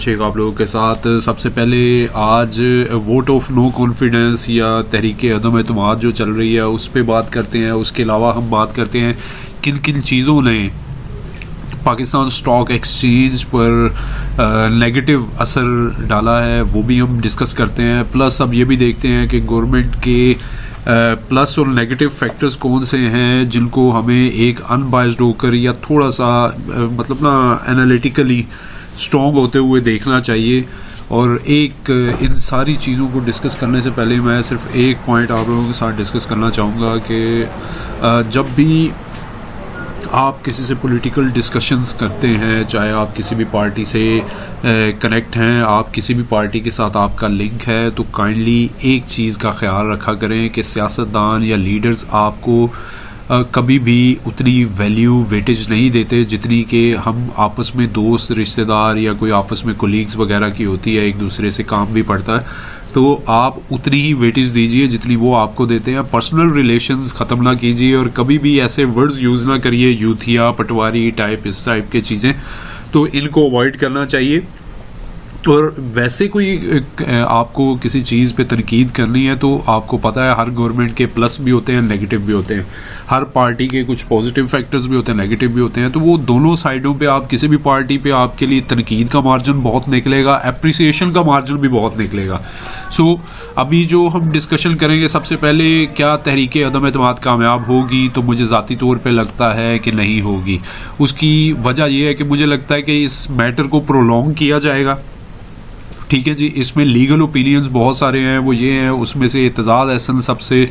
शेख आप लोगों के साथ। सबसे पहले आज वोट ऑफ नो कॉन्फिडेंस या तहरीक अदम एतमाद जो चल रही है उस पर बात करते हैं। उसके अलावा हम बात करते हैं किन किन चीज़ों ने पाकिस्तान स्टॉक एक्सचेंज पर नेगेटिव असर डाला है, वो भी हम डिस्कस करते हैं। प्लस अब ये भी देखते हैं कि गवर्नमेंट के प्लस और नेगेटिव फैक्टर्स कौन से हैं जिनको हमें एक अनबाइस्ड होकर या थोड़ा सा मतलब ना एनालिटिकली स्ट्रॉन्ग होते हुए देखना चाहिए। और इन सारी चीज़ों को डिस्कस करने से पहले मैं सिर्फ एक पॉइंट आप लोगों के साथ डिस्कस करना चाहूँगा कि जब भी आप किसी से पॉलिटिकल डिस्कशंस करते हैं, चाहे आप किसी भी पार्टी से कनेक्ट हैं, आप किसी भी पार्टी के साथ आपका लिंक है, तो काइंडली एक चीज़ का ख्याल रखा करें कि सियासतदान या लीडर्स आपको कभी भी उतनी वैल्यू वेटेज नहीं देते जितनी कि हम आपस में दोस्त रिश्तेदार या कोई आपस में कोलीग्स वगैरह की होती है, एक दूसरे से काम भी पड़ता है। तो आप उतनी ही वेटेज दीजिए जितनी वो आपको देते हैं। पर्सनल रिलेशंस ख़त्म ना कीजिए और कभी भी ऐसे वर्ड्स यूज़ ना करिए यूथिया पटवारी टाइप, इस टाइप के चीज़ें, तो इनको अवॉइड करना चाहिए। और वैसे कोई आपको किसी चीज़ पे तनकीद करनी है तो आपको पता है हर गवर्नमेंट के प्लस भी होते हैं, नेगेटिव भी होते हैं। हर पार्टी के कुछ पॉजिटिव फैक्टर्स भी होते हैं, नेगेटिव भी होते हैं। तो वो दोनों साइडों पे आप किसी भी पार्टी पे आपके लिए तनकीद का मार्जिन बहुत निकलेगा, एप्रिसिएशन का मार्जिन भी बहुत निकलेगा। सो अभी जो हम डिस्कशन करेंगे, सबसे पहले क्या तहरीक अदम एतमाद कामयाब होगी, तो मुझे ज़ाती तौर पर लगता है कि नहीं होगी। उसकी वजह यह है कि मुझे लगता है कि इस मैटर को प्रोलॉन्ग किया जाएगा। ठीक है जी, इसमें लीगल ओपिनियंस बहुत सारे हैं, वो ये हैं, उसमें से एतजाज़ अहसन सबसे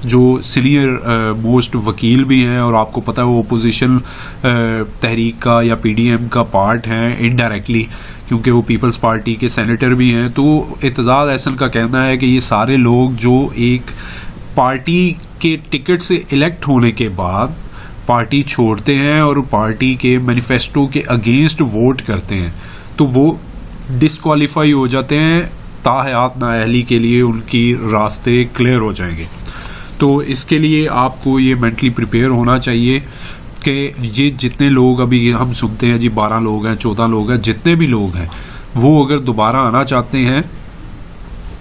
जो सीनियर मोस्ट वकील भी हैं और आपको पता है वो अपोजिशन तहरीक का या पीडीएम का पार्ट हैं इनडायरेक्टली, क्योंकि वो पीपल्स पार्टी के सेनेटर भी हैं। तो एतजाज़ अहसन का कहना है कि ये सारे लोग जो एक पार्टी के टिकट से इलेक्ट होने के बाद पार्टी छोड़ते हैं और पार्टी के मैनिफेस्टो के अगेंस्ट वोट करते हैं, तो वो डिस्क्वालीफाई हो जाते हैं। ताहयात नाअहली के लिए उनकी रास्ते क्लियर हो जाएंगे। तो इसके लिए आपको ये मेंटली प्रिपेयर होना चाहिए कि ये जितने लोग अभी हम सुनते हैं जी 12 लोग हैं, 14 लोग हैं, जितने भी लोग हैं, वो अगर दोबारा आना चाहते हैं,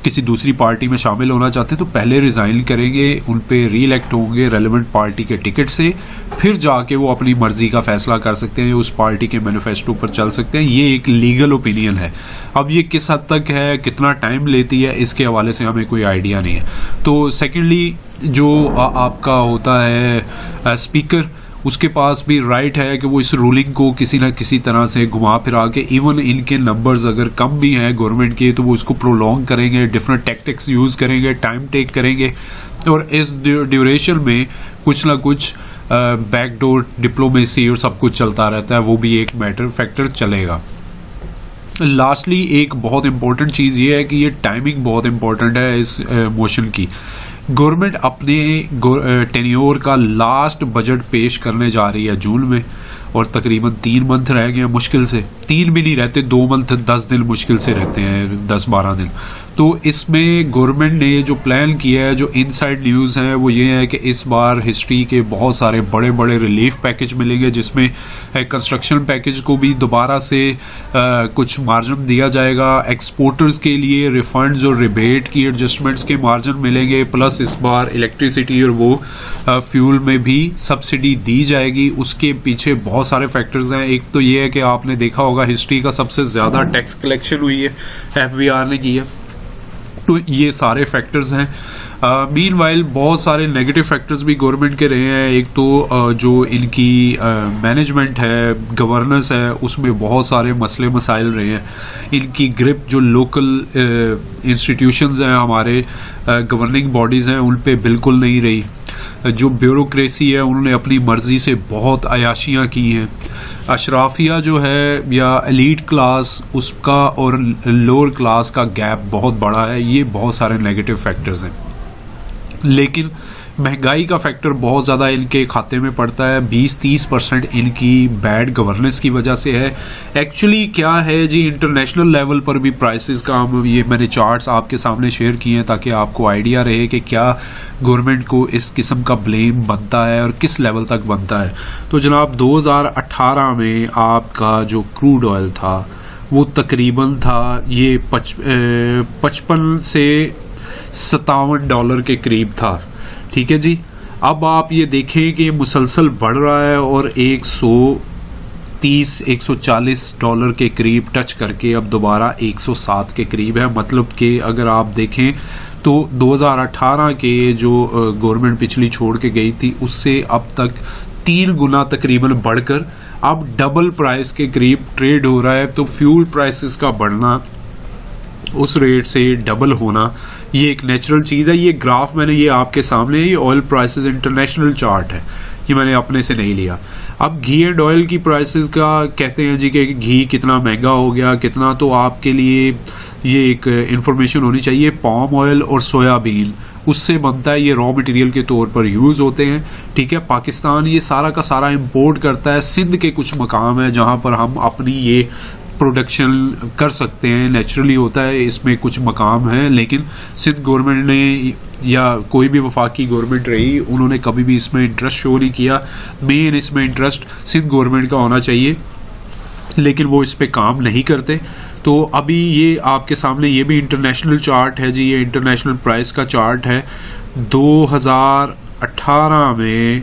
किसी दूसरी पार्टी में शामिल होना चाहते हैं, तो पहले रिजाइन करेंगे, उन पे री इलेक्ट होंगे रेलेवेंट पार्टी के टिकट से, फिर जाके वो अपनी मर्जी का फैसला कर सकते हैं, उस पार्टी के मैनिफेस्टो पर चल सकते हैं। ये एक लीगल ओपिनियन है। अब ये किस हद तक है, कितना टाइम लेती है, इसके हवाले से हमें कोई आइडिया नहीं है। तो सेकेंडली जो आपका होता है स्पीकर, उसके पास भी राइट है कि वो इस रूलिंग को किसी ना किसी तरह से घुमा फिरा के, इवन इनके नंबर्स अगर कम भी हैं गवर्नमेंट के, तो वो इसको प्रोलॉन्ग करेंगे, डिफरेंट टैक्टिक्स यूज़ करेंगे, टाइम टेक करेंगे, और इस ड्यूरेशन में कुछ ना कुछ बैकडोर डिप्लोमेसी और सब कुछ चलता रहता है, वो भी एक फैक्टर चलेगा। लास्टली एक बहुत इंपॉर्टेंट चीज़ ये है कि ये टाइमिंग बहुत इंपॉर्टेंट है इस मोशन की। गवर्नमेंट अपने टेन्योर का लास्ट बजट पेश करने जा रही है जून में, और तकरीबन 3 मंथ रह गए हैं, मुश्किल से 3 भी नहीं रहते, 2 मंथ 10 दिन मुश्किल से रहते हैं, 10-12 दिन। तो इसमें गवर्नमेंट ने जो प्लान किया है, जो इनसाइड न्यूज़ है, वो ये है कि इस बार हिस्ट्री के बहुत सारे बड़े बड़े रिलीफ पैकेज मिलेंगे, जिसमें कंस्ट्रक्शन पैकेज को भी दोबारा से कुछ मार्जिन दिया जाएगा, एक्सपोर्टर्स के लिए रिफंड्स और रिबेट की एडजस्टमेंट्स के मार्जिन मिलेंगे, प्लस इस बार इलेक्ट्रिसिटी और वो फ्यूल में भी सब्सिडी दी जाएगी। उसके पीछे बहुत सारे फैक्टर्स हैं। एक तो ये है कि आपने देखा होगा हिस्ट्री का सबसे ज़्यादा टैक्स कलेक्शन हुई है, FBR ने की है। तो ये सारे फैक्टर्स हैं। मीनवाइल बहुत सारे नेगेटिव फैक्टर्स भी गवर्नमेंट के रहे हैं। एक तो जो इनकी मैनेजमेंट है, गवर्नेंस है, उसमें बहुत सारे मसले मसाइल रहे हैं। इनकी ग्रिप जो लोकल इंस्टीट्यूशंस हैं, हमारे गवर्निंग बॉडीज़ हैं, उन पे बिल्कुल नहीं रही। जो ब्यूरोक्रेसी है, उन्होंने अपनी मर्जी से बहुत अयाशियाँ की हैं। अशराफिया जो है या एलीट क्लास, उसका और लोअर क्लास का गैप बहुत बड़ा है। ये बहुत सारे नेगेटिव फैक्टर्स हैं। लेकिन महंगाई का फैक्टर बहुत ज़्यादा इनके खाते में पड़ता है। 20-30% इनकी बैड गवर्नेंस की वजह से है। एक्चुअली क्या है जी, इंटरनेशनल लेवल पर भी प्राइसेस का ये मैंने चार्ट्स आपके सामने शेयर किए हैं ताकि आपको आइडिया रहे कि क्या गवर्नमेंट को इस किस्म का ब्लेम बनता है और किस लेवल तक बनता है। तो जनाब 2018 में आपका जो क्रूड ऑयल था वो तकरीबन था ये 55 से $57 के करीब था। ठीक है जी। अब आप ये देखें कि मुसलसल बढ़ रहा है और 130-140 डॉलर के करीब टच करके अब दोबारा 107 के करीब है। मतलब कि अगर आप देखें तो 2018 के जो गवर्नमेंट पिछली छोड़ के गई थी उससे अब तक 3 गुना तकरीबन बढ़कर अब डबल प्राइस के करीब ट्रेड हो रहा है। तो फ्यूल प्राइसेस का बढ़ना, उस रेट से डबल होना, ये एक नेचुरल चीज़ है। ये ग्राफ मैंने ये आपके सामने, ये ऑयल प्राइसेस इंटरनेशनल चार्ट है, ये मैंने अपने से नहीं लिया। अब घी एंड ऑयल की प्राइसेस का कहते हैं जी कि घी कितना महंगा हो गया, कितना, तो आपके लिए ये एक इंफॉर्मेशन होनी चाहिए। पाम ऑयल और सोयाबीन उससे बनता है, ये रॉ मटेरियल के तौर पर यूज़ होते हैं। ठीक है, पाकिस्तान ये सारा का सारा इंपोर्ट करता है। सिंध के कुछ मकाम है जहाँ पर हम अपनी ये प्रोडक्शन कर सकते हैं, नेचुरली होता है, इसमें कुछ मकाम हैं। लेकिन सिंध गवर्नमेंट ने या कोई भी वफाकी गवर्नमेंट रही, उन्होंने कभी भी इसमें इंटरेस्ट शो नहीं किया। मेन इसमें इंटरेस्ट सिंध गवर्नमेंट का होना चाहिए, लेकिन वो इस पे काम नहीं करते। तो अभी ये आपके सामने ये भी इंटरनेशनल चार्ट है जी, ये इंटरनेशनल प्राइस का चार्ट है। 2018 में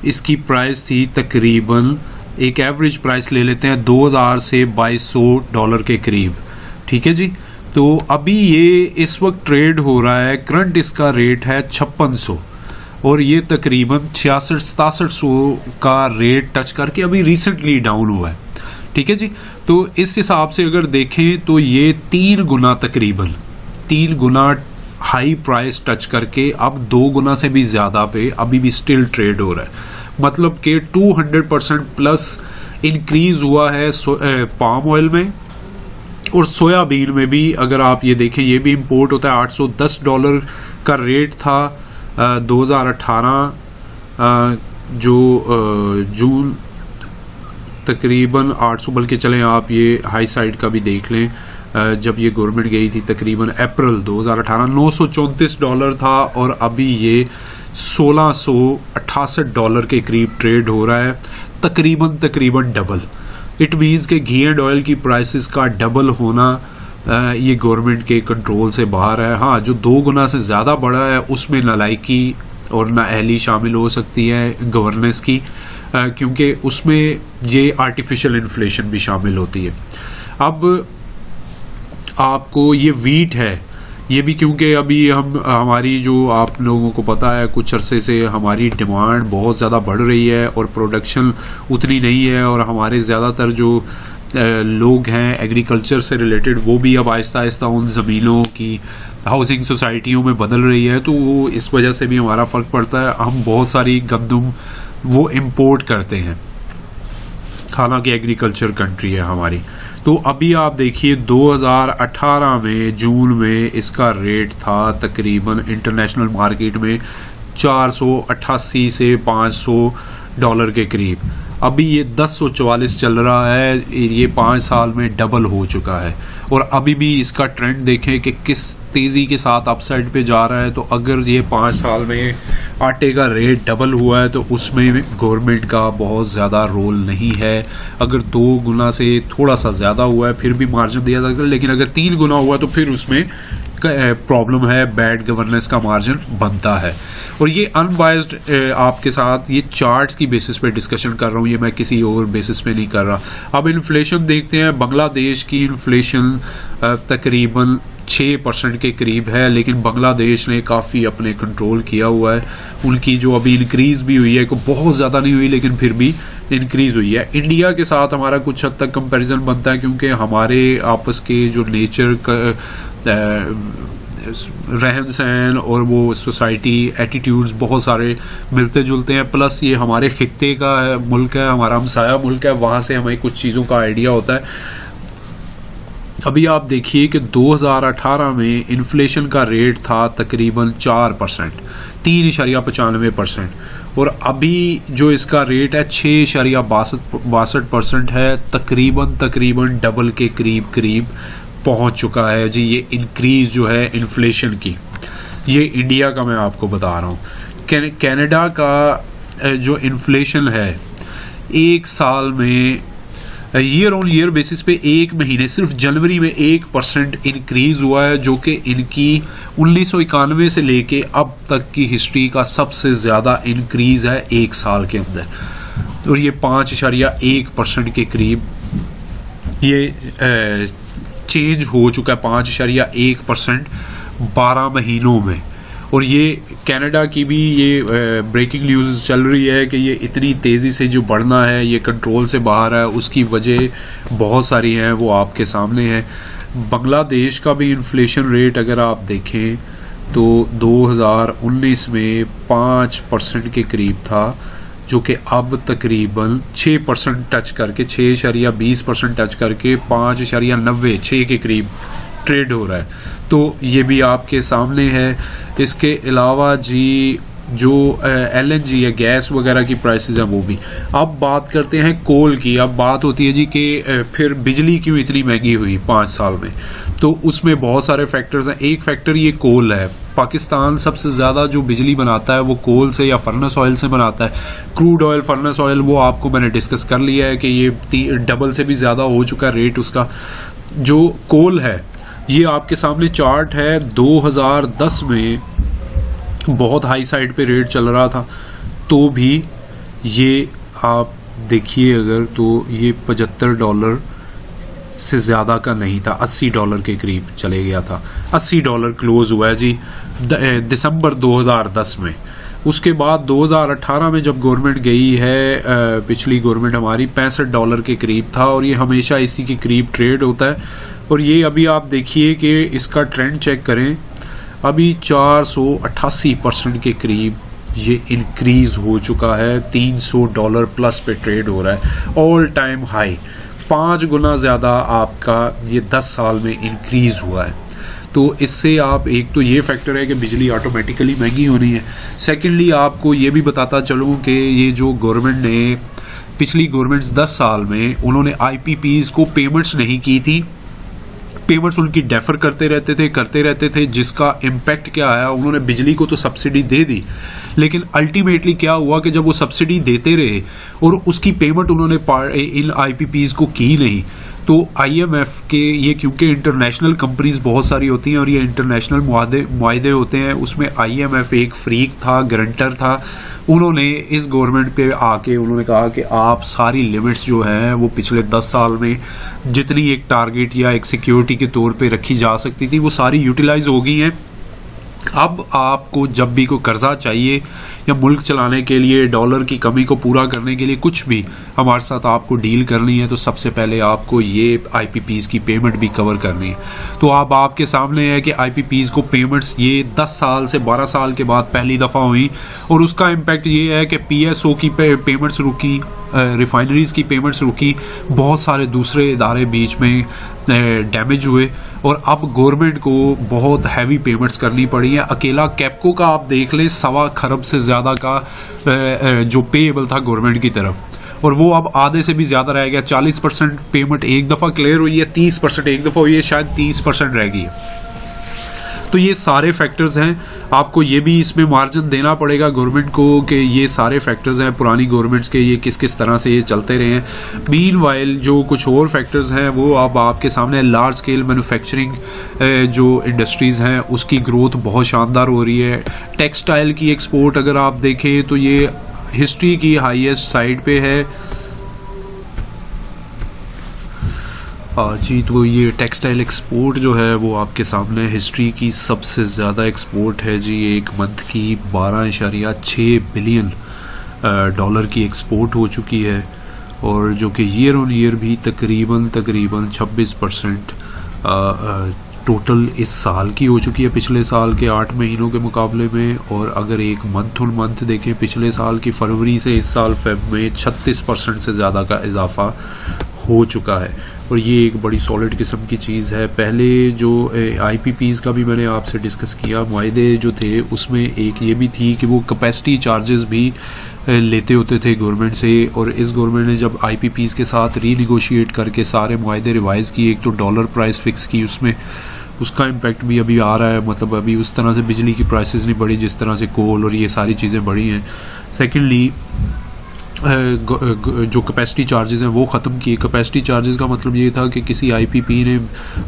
इसकी प्राइस थी तकरीबन, एक एवरेज प्राइस ले लेते हैं 2000 से $2200 के करीब। ठीक है जी। तो अभी ये इस वक्त ट्रेड हो रहा है, करंट इसका रेट है 5600 और ये तकरीबन 6600-6700 का रेट टच करके अभी रिसेंटली डाउन हुआ है। ठीक है जी। तो इस हिसाब से अगर देखें तो ये 3 गुना तकरीबन 3 गुना हाई प्राइस टच करके अब 2 गुना से भी ज्यादा पे अभी भी स्टिल ट्रेड हो रहा है। मतलब कि 200% प्लस इंक्रीज हुआ है पाम ऑयल में, और सोयाबीन में भी अगर आप ये देखें, ये भी इंपोर्ट होता है। $810 का रेट था 2018 जो जून, तकरीबन 800, बल्कि चलें आप ये हाई साइड का भी देख लें, जब ये गवर्नमेंट गई थी तकरीबन अप्रैल 2018 $934 था और अभी ये $1668 के करीब ट्रेड हो रहा है, तकरीबन डबल। इट मीन्स के घी एंड ऑयल की प्राइसेस का डबल होना ये गवर्नमेंट के कंट्रोल से बाहर है। हाँ, जो 2 गुना से ज़्यादा बढ़ा है उसमें नालायकी और नाअहली शामिल हो सकती है गवर्नेंस की, क्योंकि उसमें ये आर्टिफिशियल इन्फ्लेशन भी शामिल होती है। अब आपको ये वीट है, ये भी क्योंकि अभी हमारी जो आप लोगों को पता है कुछ अरसे से हमारी डिमांड बहुत ज़्यादा बढ़ रही है और प्रोडक्शन उतनी नहीं है, और हमारे ज़्यादातर जो लोग हैं एग्रीकल्चर से रिलेटेड वो भी अब आहिस्ता आहिस्ता उन ज़मीनों की हाउसिंग सोसाइटियों में बदल रही है, तो वो इस वजह से भी हमारा फ़र्क पड़ता है। हम बहुत सारी गंदम वो इम्पोर्ट करते हैं, हालांकि एग्रीकल्चर कंट्री है हमारी। तो अभी आप देखिए 2018 में जून में इसका रेट था तकरीबन इंटरनेशनल मार्केट में 488 से $500 के करीब। अभी ये 1044 चल रहा है, ये 5 साल में डबल हो चुका है। और अभी भी इसका ट्रेंड देखें कि किस तेज़ी के साथ अपसाइड पे जा रहा है। तो अगर ये 5 साल में आटे का रेट डबल हुआ है तो उसमें गवर्नमेंट का बहुत ज़्यादा रोल नहीं है। अगर 2 गुना से थोड़ा सा ज़्यादा हुआ है फिर भी मार्जिन दिया जा सकता है, लेकिन अगर 3 गुना हुआ तो फिर उसमें प्रॉब्लम है, बैड गवर्नेंस का मार्जिन बनता है। और ये अनबायस्ड आपके साथ ये चार्ट्स की बेसिस पे डिस्कशन कर रहा हूँ, ये मैं किसी और बेसिस पे नहीं कर रहा। अब इन्फ्लेशन देखते हैं। बांग्लादेश की इन्फ्लेशन तकरीबन 6% के करीब है, लेकिन बांग्लादेश ने काफ़ी अपने कंट्रोल किया हुआ है। उनकी जो अभी इंक्रीज़ भी हुई है, को बहुत ज़्यादा नहीं हुई लेकिन फिर भी इंक्रीज़ हुई है। इंडिया के साथ हमारा कुछ हद तक कंपैरिजन बनता है, क्योंकि हमारे आपस के जो नेचर रहन सहन और वो सोसाइटी एटीट्यूड्स बहुत सारे मिलते जुलते हैं। प्लस ये हमारे खित्ते का मुल्क है, हमारा हमसाया मुल्क है, वहाँ से हमें कुछ चीज़ों का आइडिया होता है। अभी आप देखिए कि 2018 में इन्फ्लेशन का रेट था तकरीबन 4%, 3.95%, और अभी जो इसका रेट है 6.62% है, तकरीबन डबल के करीब पहुंच चुका है जी। ये इंक्रीज जो है इन्फ्लेशन की, ये इंडिया का मैं आपको बता रहा हूँ। कनाडा का जो इन्फ्लेशन है 1 साल में ईयर ऑन ईयर बेसिस पे एक महीने सिर्फ जनवरी में 1% इंक्रीज हुआ है, जो कि इनकी 1991 से लेके अब तक की हिस्ट्री का सबसे ज्यादा इंक्रीज है एक साल के अंदर। और ये 5.1% के करीब ये चेंज हो चुका है, 5.1% 12 महीनों में। और ये कनाडा की भी ये ब्रेकिंग न्यूज़ चल रही है कि ये इतनी तेज़ी से जो बढ़ना है ये कंट्रोल से बाहर है, उसकी वजह बहुत सारी हैं, वो आपके सामने है। बांग्लादेश का भी इन्फ्लेशन रेट अगर आप देखें तो 2019 में 5% के करीब था, जो कि अब तकरीबन 6% टच करके 6.20% टच करके 5.96 के करीब ट्रेड हो रहा है। तो ये भी आपके सामने है। इसके अलावा जी जो LNG या गैस वगैरह की प्राइसेस हैं वो भी। अब बात करते हैं कोल की। अब बात होती है जी कि फिर बिजली क्यों इतनी महंगी हुई 5 साल में। तो उसमें बहुत सारे फैक्टर्स हैं। एक फैक्टर ये कोल है। पाकिस्तान सबसे ज़्यादा जो बिजली बनाता है वो कोल से या फर्नेस ऑयल से बनाता है। क्रूड ऑयल, फर्नेस ऑयल वो आपको मैंने डिस्कस कर लिया है कि ये डबल से भी ज़्यादा हो चुका है रेट उसका। जो कोल है ये आपके सामने चार्ट है, 2010 में बहुत हाई साइड पे रेट चल रहा था, तो भी ये आप देखिए अगर तो ये $75 से ज़्यादा का नहीं था, $80 के करीब चले गया था। $80 क्लोज हुआ है जी दिसंबर 2010 में। उसके बाद 2018 में जब गवर्नमेंट गई है, पिछली गवर्नमेंट हमारी, $65 के करीब था और ये हमेशा इसी के करीब ट्रेड होता है। और ये अभी आप देखिए कि इसका ट्रेंड चेक करें, अभी 488% के करीब ये इंक्रीज हो चुका है, $300 प्लस पे ट्रेड हो रहा है, ऑल टाइम हाई। 5 गुना ज़्यादा आपका ये 10 साल में इंक्रीज हुआ है। तो इससे आप, एक तो ये फैक्टर है कि बिजली ऑटोमेटिकली महंगी होनी है। सेकेंडली आपको ये भी बताता चलूँ कि ये जो गवर्नमेंट ने, पिछली गवर्नमेंट्स 10 साल में उन्होंने IPPs को पेमेंट्स नहीं की थी, पेमेंट्स उनकी डेफर करते रहते थे, जिसका इम्पैक्ट क्या आया, उन्होंने बिजली को तो सब्सिडी दे दी, लेकिन अल्टीमेटली क्या हुआ कि जब वो सब्सिडी देते रहे और उसकी पेमेंट उन्होंने इन IPPs को की नहीं, तो IMF के ये, क्योंकि इंटरनेशनल कंपनीज बहुत सारी होती हैं और ये इंटरनेशनल मुआहदे होते हैं, उसमें IMF एक फ्रीक था, गारंटर था। उन्होंने इस गवर्नमेंट पे आके उन्होंने कहा कि आप सारी लिमिट्स जो है वो पिछले 10 साल में जितनी एक टारगेट या एक सिक्योरिटी के तौर पे रखी जा सकती थी वो सारी यूटिलाइज हो गई हैं। अब आपको जब भी कोई कर्जा चाहिए या मुल्क चलाने के लिए, डॉलर की कमी को पूरा करने के लिए, कुछ भी हमारे साथ आपको डील करनी है, तो सबसे पहले आपको ये IPPs की पेमेंट भी कवर करनी है। तो अब आपके सामने है कि IPPs को पेमेंट्स ये 10 साल से 12 साल के बाद पहली दफ़ा हुई और उसका इम्पैक्ट ये है कि PSO की पेमेंट्स रुकी, रिफाइनरीज की पेमेंट्स रुकी, बहुत सारे दूसरे इदारे बीच में डैमेज हुए और अब गवर्नमेंट को बहुत हैवी पेमेंट्स करनी पड़ी हैं। अकेला कैप्को का आप देख लें, 1.25 खरब से ज़्यादा का जो पेएबल था गवर्नमेंट की तरफ, और वो अब आधे से भी ज़्यादा रह गया। 40% पेमेंट एक दफ़ा क्लियर हुई है, 30% एक दफ़ा हुई है, शायद 30% रह गई है। तो ये सारे फैक्टर्स हैं, आपको ये भी इसमें मार्जिन देना पड़ेगा गवर्नमेंट को कि ये सारे फैक्टर्स हैं पुरानी गवर्नमेंट्स के, ये किस किस तरह से ये चलते रहे हैं। मीनवाइल जो कुछ और फैक्टर्स हैं वो अब आपके सामने, लार्ज स्केल मैन्युफैक्चरिंग जो इंडस्ट्रीज़ हैं उसकी ग्रोथ बहुत शानदार हो रही है। टेक्सटाइल की एक्सपोर्ट अगर आप देखें तो ये हिस्ट्री की हाईएस्ट साइड पे है जी। तो ये टेक्सटाइल एक्सपोर्ट जो है वो आपके सामने हिस्ट्री की सबसे ज़्यादा एक्सपोर्ट है जी। एक मंथ की 12.6 बिलियन डॉलर की एक्सपोर्ट हो चुकी है, और जो कि ईयर ऑन ईयर भी तकरीबन 26% टोटल इस साल की हो चुकी है, पिछले साल के 8 महीनों के मुकाबले में। और अगर एक मंथ ऑन मंथ देखें, पिछले साल की फरवरी से इस साल फेब में 36% से ज़्यादा का इजाफा हो चुका है, और ये एक बड़ी सॉलिड किस्म की चीज़ है। पहले जो IPPs का भी मैंने आपसे डिस्कस किया, मुआहदे जो थे उसमें एक ये भी थी कि वो कैपेसिटी चार्जेस भी लेते होते थे गवर्नमेंट से, और इस गवर्नमेंट ने जब IPPs के साथ रीनिगोशिएट करके सारे मुआहदे रिवाइज़ किए, एक तो डॉलर प्राइस फिक्स की, उसमें उसका इम्पैक्ट भी अभी आ रहा है। मतलब अभी उस तरह से बिजली की प्राइसेस नहीं बढ़ी जिस तरह से कोल और ये सारी चीज़ें बढ़ी हैं। सेकेंडली जो कैपेसिटी चार्जेस हैं वो ख़त्म किए। कैपेसिटी चार्जेस का मतलब ये था कि किसी आईपीपी ने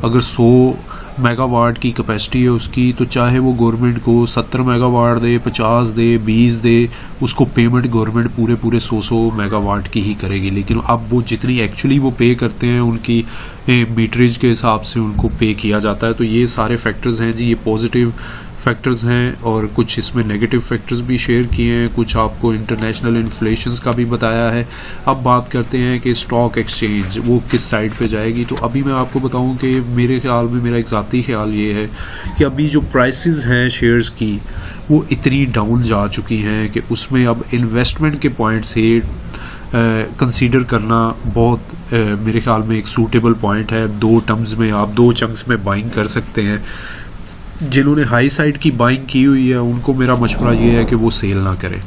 अगर 100 मेगावाट की कैपेसिटी है उसकी, तो चाहे वो गवर्नमेंट को 70 मेगावाट दे, 50 दे, 20 दे, उसको पेमेंट गवर्नमेंट पूरे 100 मेगावाट की ही करेगी। लेकिन अब वो जितनी एक्चुअली वो पे करते हैं उनकी मीटरेज के हिसाब से उनको पे किया जाता है। तो ये सारे फैक्टर्स हैं जी, ये पॉजिटिव फैक्टर्स हैं, और कुछ इसमें नेगेटिव फैक्टर्स भी शेयर किए हैं, कुछ आपको इंटरनेशनल इन्फ्लेशंस का भी बताया है। अब बात करते हैं कि स्टॉक एक्सचेंज वो किस साइड पे जाएगी। तो अभी मैं आपको बताऊं कि मेरे ख्याल में, मेरा एक ज़ाती ख्याल ये है कि अभी जो प्राइसेस हैं शेयर्स की वो इतनी डाउन जा चुकी हैं कि उसमें अब इन्वेस्टमेंट के पॉइंट से कंसीडर करना बहुत मेरे ख्याल में एक सूटेबल पॉइंट है। 2 टर्म्स में आप 2 चंक्स में बाइंग कर सकते हैं। जिन्होंने हाई साइड की बाइंग की हुई है उनको मेरा मशवरा ये है कि वो सेल ना करें,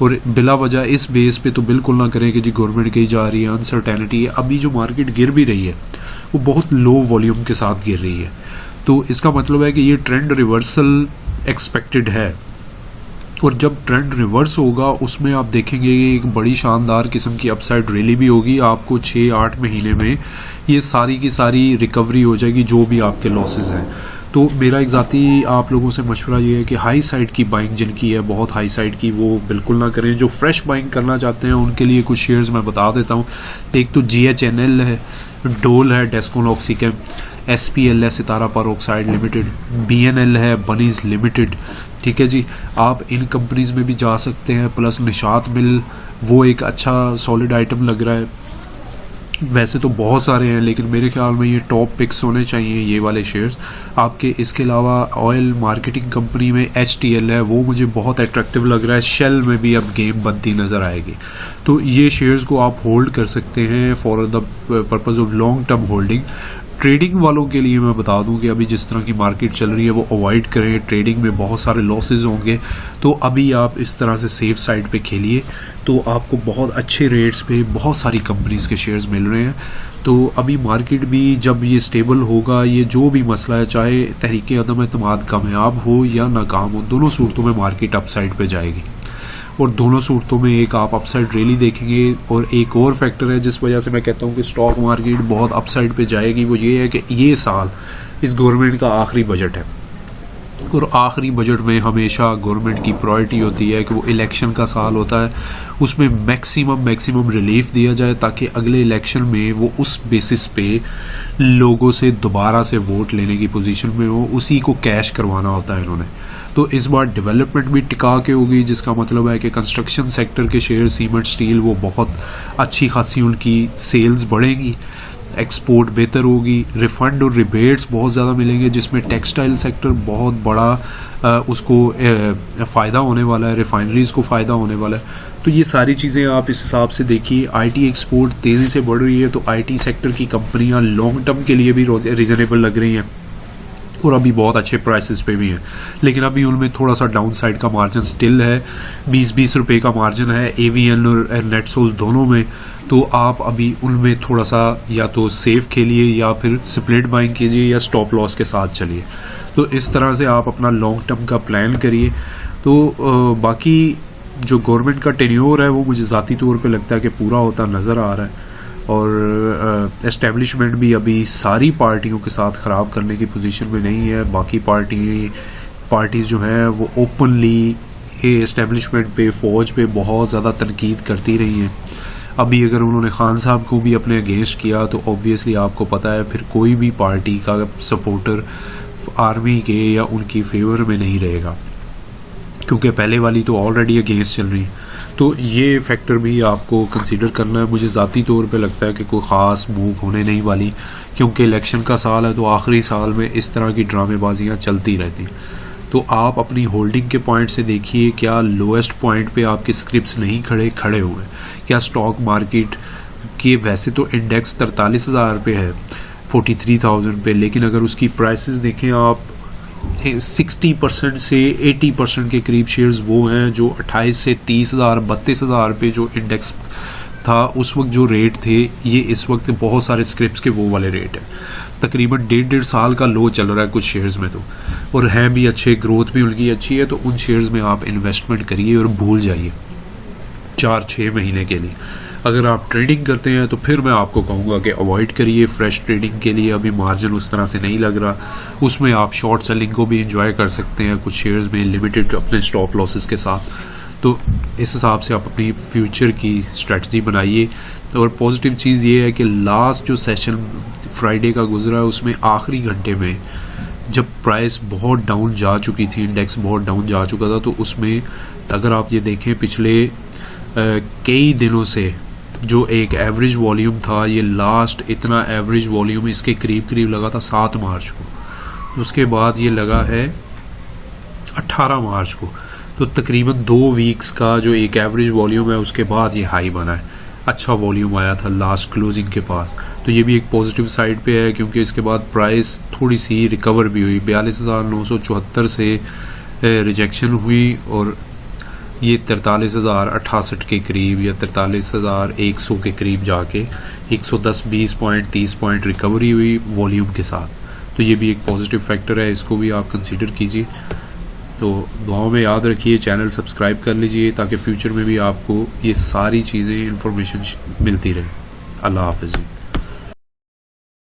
और बिला वजह इस बेस पे तो बिल्कुल ना करें कि जी गवर्नमेंट कहीं जा रही है, अनसर्टेनिटी है। अभी जो मार्केट गिर भी रही है वो बहुत लो वॉल्यूम के साथ गिर रही है, तो इसका मतलब है कि ये ट्रेंड रिवर्सल एक्सपेक्टेड है। और जब ट्रेंड रिवर्स होगा उसमें आप देखेंगे एक बड़ी शानदार किस्म की अपसाइड रैली भी होगी। आपको 6-8 महीने में ये सारी की सारी रिकवरी हो जाएगी जो भी आपके लॉसेस हैं। तो मेरा एक ज़ाती आप लोगों से मशवरा ये है कि हाई साइड की बाइंग जिनकी है, बहुत हाई साइड की, वो बिल्कुल ना करें। जो फ्रेश बाइंग करना चाहते हैं उनके लिए कुछ शेयर्स मैं बता देता हूँ। एक तो GHNL है, डोल है, डेस्कोन ऑक्सीकेम, SPL है, सितारा पर ऑक्साइड लिमिटेड, BNL है, बनीज लिमिटेड। ठीक है जी, आप इन कंपनीज में भी जा सकते हैं। प्लस निशात मिल, वो एक अच्छा सॉलिड आइटम लग रहा है। वैसे तो बहुत सारे हैं लेकिन मेरे ख्याल में ये टॉप पिक्स होने चाहिए ये वाले शेयर्स आपके। इसके अलावा ऑयल मार्केटिंग कंपनी में HTL है, वो मुझे बहुत अट्रैक्टिव लग रहा है। शेल में भी अब गेम बनती नज़र आएगी, तो ये शेयर्स को आप होल्ड कर सकते हैं for the purpose of long term holding. Trading वालों के लिए मैं बता दूं कि अभी जिस तरह की मार्केट चल रही है वो अवॉइड करें। ट्रेडिंग में बहुत सारे लॉसेज होंगे, तो अभी आप इस तरह से सेफ साइड पे खेलिए, तो आपको बहुत अच्छे रेट्स पे बहुत सारी कंपनीज के शेयर्स मिल रहे हैं। तो अभी मार्केट भी जब ये स्टेबल होगा, ये जो भी मसला है, चाहे तहरीक अदम एतमाद कामयाब हो या नाकाम हो, दोनों सूरतों में मार्केट अपसाइड पे जाएगी। और दोनों सूरतों में एक आप अपसाइड रैली देखेंगे। और एक और फैक्टर है जिस वजह से मैं कहता हूँ कि स्टॉक मार्केट बहुत अपसाइड पे जाएगी, वो ये है कि ये साल इस गवर्नमेंट का आखिरी बजट है, और आखिरी बजट में हमेशा गवर्नमेंट की प्रायोरिटी होती है कि वो इलेक्शन का साल होता है, उसमें मैक्सिमम रिलीफ दिया जाए ताकि अगले इलेक्शन में वो उस बेसिस पे लोगों से दोबारा से वोट लेने की पोजीशन में हो। उसी को कैश करवाना होता है इन्होंने। तो इस बार डेवलपमेंट भी टिका के होगी, जिसका मतलब है कि कंस्ट्रक्शन सेक्टर के शेयर, सीमेंट, स्टील, वो बहुत अच्छी खासी उनकी सेल्स बढ़ेंगी, एक्सपोर्ट बेहतर होगी, रिफंड और रिबेट्स बहुत ज़्यादा मिलेंगे, जिसमें टेक्सटाइल सेक्टर बहुत बड़ा उसको फ़ायदा होने वाला है, रिफाइनरीज़ को फ़ायदा होने वाला है। तो ये सारी चीज़ें आप इस हिसाब से देखिए। IT एक्सपोर्ट तेज़ी से बढ़ रही है, तो IT सेक्टर की कंपनियां लॉन्ग टर्म के लिए भी रीज़नेबल लग रही हैं और अभी बहुत अच्छे प्राइसेस पे भी हैं। लेकिन अभी उनमें थोड़ा सा डाउन साइड का मार्जिन स्टिल है, 20-20 रुपये का मार्जिन है AVN और नेटसोल दोनों में। तो आप अभी उनमें थोड़ा सा या तो सेफ खेलिए या फिर स्प्लिट बाइंग कीजिए या स्टॉप लॉस के साथ चलिए। तो इस तरह से आप अपना लॉन्ग टर्म का प्लान करिए। तो बाकी जो गवर्नमेंट का टेन्योर है वो मुझे ज़ाती तौर पे लगता है कि पूरा होता नज़र आ रहा है, और एस्टेब्लिशमेंट भी अभी सारी पार्टियों के साथ ख़राब करने की पोजीशन में नहीं है। बाकी पार्टीज़ जो हैं वो ओपनली एस्टेब्लिशमेंट पे, फ़ौज पे बहुत ज़्यादा तनकीद करती रही हैं। अभी अगर उन्होंने खान साहब को भी अपने अगेंस्ट किया तो ऑब्वियसली आपको पता है फिर कोई भी पार्टी का सपोर्टर आर्मी के या उनकी फेवर में नहीं रहेगा, क्योंकि पहले वाली तो ऑलरेडी अगेंस्ट चल रही है। तो ये फैक्टर भी आपको कंसीडर करना है। मुझे ज़ाती तौर पे लगता है कि कोई ख़ास मूव होने नहीं वाली, क्योंकि इलेक्शन का साल है, तो आखिरी साल में इस तरह की ड्रामेबाजियाँ चलती रहती। तो आप अपनी होल्डिंग के पॉइंट से देखिए, क्या लोएस्ट पॉइंट पे आपके स्क्रिप्ट्स नहीं खड़े हुए, क्या स्टॉक मार्केट के वैसे तो इंडेक्स 43,000 पे है, 43,000 पे, लेकिन अगर उसकी प्राइसेस देखें आप 60% से 80% के करीब शेयर्स वो हैं जो 28 से 30,000 32,000 पे जो इंडेक्स था उस वक्त जो रेट थे, ये इस वक्त बहुत सारे स्क्रिप्ट्स के वो वाले रेट है। तकरीबन 1.5 साल का लो चल रहा है कुछ शेयर्स में, तो और हैं भी अच्छे, ग्रोथ भी उनकी अच्छी है, तो उन शेयर्स में आप इन्वेस्टमेंट करिए और भूल जाइए। 4-6 महीने के लिए। अगर आप ट्रेडिंग करते हैं तो फिर मैं आपको कहूँगा कि अवॉइड करिए फ्रेश ट्रेडिंग के लिए, अभी मार्जिन उस तरह से नहीं लग रहा। उसमें आप शॉर्ट सेलिंग को भी इंजॉय कर सकते हैं कुछ शेयर्स में लिमिटेड अपने स्टॉप लॉसेस के साथ। तो इस हिसाब से आप अपनी फ्यूचर की स्ट्रेटजी बनाइए। और पॉजिटिव चीज़ ये है कि लास्ट जो सेशन फ्राइडे का गुजरा है उसमें आखिरी घंटे में जब प्राइस बहुत डाउन जा चुकी थी, इंडेक्स बहुत डाउन जा चुका था, तो उसमें अगर आप ये देखें पिछले कई दिनों से जो एक एवरेज वॉल्यूम था, ये लास्ट इतना एवरेज वॉल्यूम इसके करीब करीब लगा था 7 मार्च को, उसके बाद ये लगा है 18 मार्च को। तो तकरीबन 2 वीक्स का जो एक एवरेज वॉल्यूम है उसके बाद ये हाई बना है, अच्छा वॉल्यूम आया था लास्ट क्लोजिंग के पास। तो ये भी एक पॉजिटिव साइड पे है, क्योंकि इसके बाद प्राइस थोड़ी सी रिकवर भी हुई, 42,974 से रिजेक्शन हुई और ये 43,068 के करीब या 43,100 के करीब जाके 110-20 पॉइंट 30 पॉइंट रिकवरी हुई वॉल्यूम के साथ। तो ये भी एक पॉजिटिव फैक्टर है, इसको भी आप कंसीडर कीजिए। तो दुआओं में याद रखिए, चैनल सब्सक्राइब कर लीजिए ताकि फ्यूचर में भी आपको ये सारी चीज़ें इंफॉर्मेशन मिलती रहे। अल्लाह हाफ़िज़।